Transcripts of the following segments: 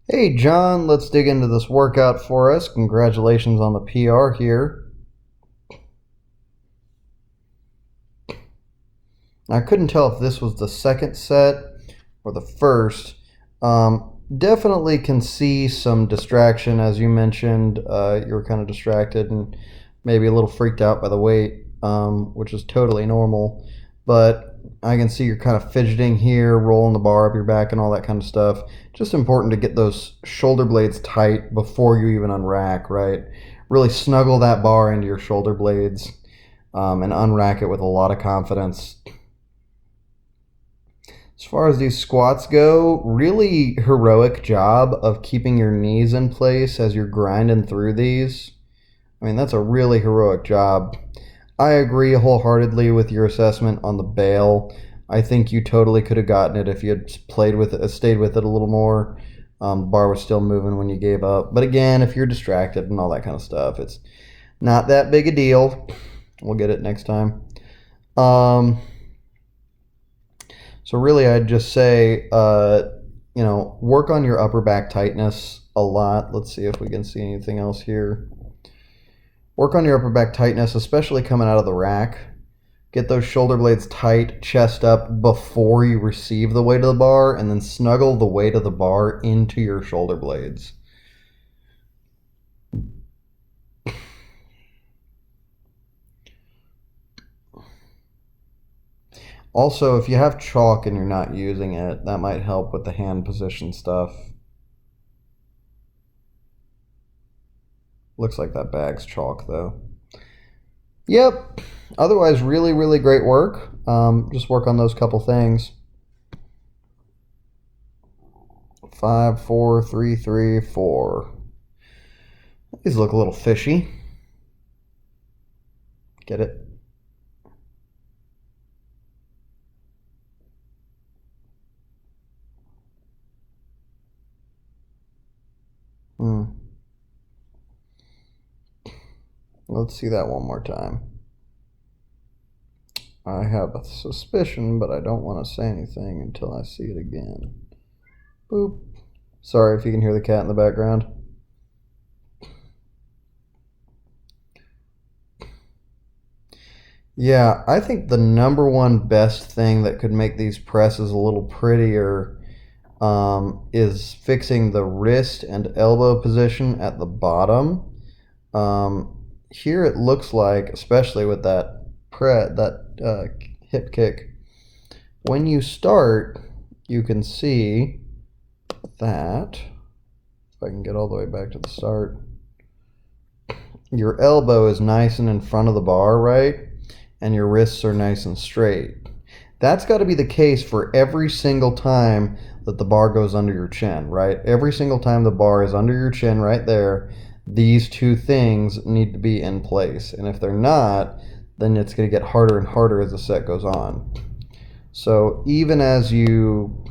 Hey John, let's dig into this workout for us. Congratulations on the PR here. I couldn't tell if this was the second set or the first. Definitely can see some distraction, as you mentioned. You were kind of distracted and maybe a little freaked out by the weight, which is totally normal. But I can see you're kind of fidgeting here, rolling the bar up your back, and all that kind of stuff. Just important to get those shoulder blades tight before you even unrack, right? Really snuggle that bar into your shoulder blades and unrack it with a lot of confidence. As far as these squats go, really heroic job of keeping your knees in place as you're grinding through these. I mean, that's a really heroic job. I agree wholeheartedly with your assessment on the bail. I think you totally could have gotten it if you had played with it, stayed with it a little more. The bar was still moving when you gave up. But again, if you're distracted and all that kind of stuff, it's not that big a deal. We'll get it next time. So really, I'd just say, work on your upper back tightness a lot. Let's see if we can see anything else here. Work on your upper back tightness, especially coming out of the rack. Get those shoulder blades tight, chest up before you receive the weight of the bar, and then snuggle the weight of the bar into your shoulder blades. Also, if you have chalk and you're not using it, that might help with the hand position stuff. Looks like that bag's chalk, though. Yep. Otherwise, really, really great work. Just work on those couple things. 5, 4, 3, 3, 4. These look a little fishy. Get it? Let's see that one more time. I have a suspicion, but I don't want to say anything until I see it again. Boop. Sorry if you can hear the cat in the background. Yeah, I think the number one best thing that could make these presses a little prettier is fixing the wrist and elbow position at the bottom. Here it looks like, especially with that hip kick, when you start, you can see that, if I can get all the way back to the start, your elbow is nice and in front of the bar, right? And your wrists are nice and straight. That's got to be the case for every single time that the bar goes under your chin, right? Every single time the bar is under your chin right there, these two things need to be in place. And if they're not, then it's going to get harder and harder as the set goes on. So even as you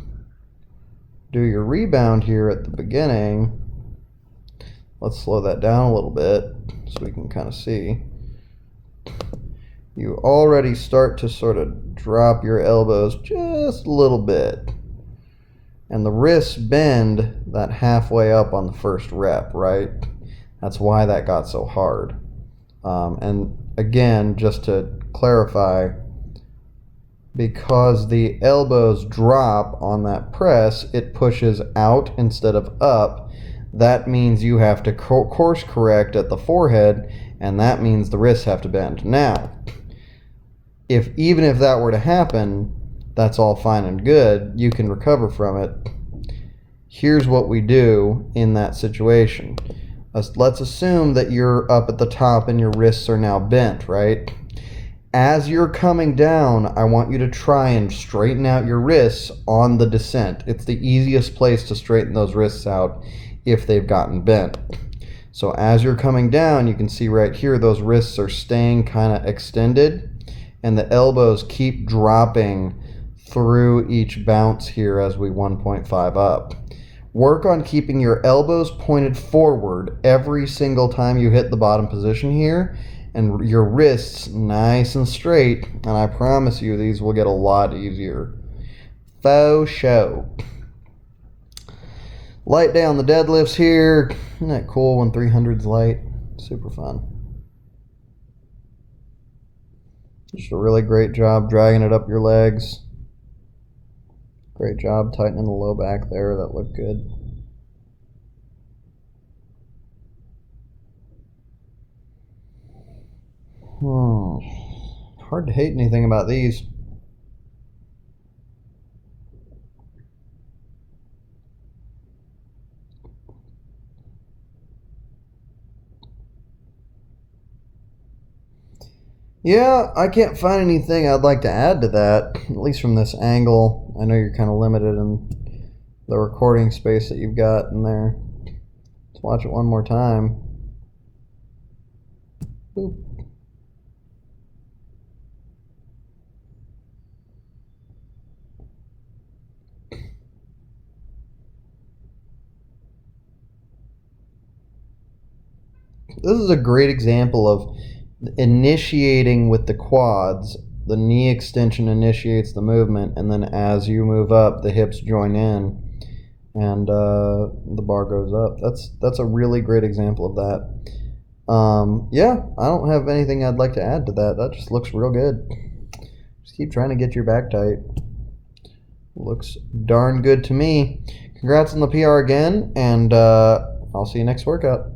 do your rebound here at the beginning, let's slow that down a little bit so we can kind of see. You already start to sort of drop your elbows just a little bit. And the wrists bend that halfway up on the first rep, right? That's why that got so hard. And again, just to clarify, because the elbows drop on that press, it pushes out instead of up. That means you have to course correct at the forehead, and that means the wrists have to bend. Now, even if that were to happen, that's all fine and good. You can recover from it. Here's what we do in that situation. Let's assume that you're up at the top and your wrists are now bent, right? As you're coming down, I want you to try and straighten out your wrists on the descent. It's the easiest place to straighten those wrists out if they've gotten bent. So as you're coming down, you can see right here, those wrists are staying kind of extended, and the elbows keep dropping through each bounce here as we 1.5 up. Work on keeping your elbows pointed forward every single time you hit the bottom position here, and your wrists nice and straight, and I promise you these will get a lot easier. Faux show. Light day on the deadlifts here. Isn't that cool when 300's light? Super fun. Just a really great job dragging it up your legs. Great job tightening the low back there. That looked good. Hard to hate anything about these. Yeah, I can't find anything I'd like to add to that, at least from this angle. I know you're kind of limited in the recording space that you've got in there. Let's watch it one more time. Boop. This is a great example of initiating with the quads. The knee extension initiates the movement, and then as you move up, the hips join in, and the bar goes up. That's a really great example of that. Yeah, I don't have anything I'd like to add to that. That just looks real good. Just keep trying to get your back tight. Looks darn good to me. Congrats on the PR again, and I'll see you next workout.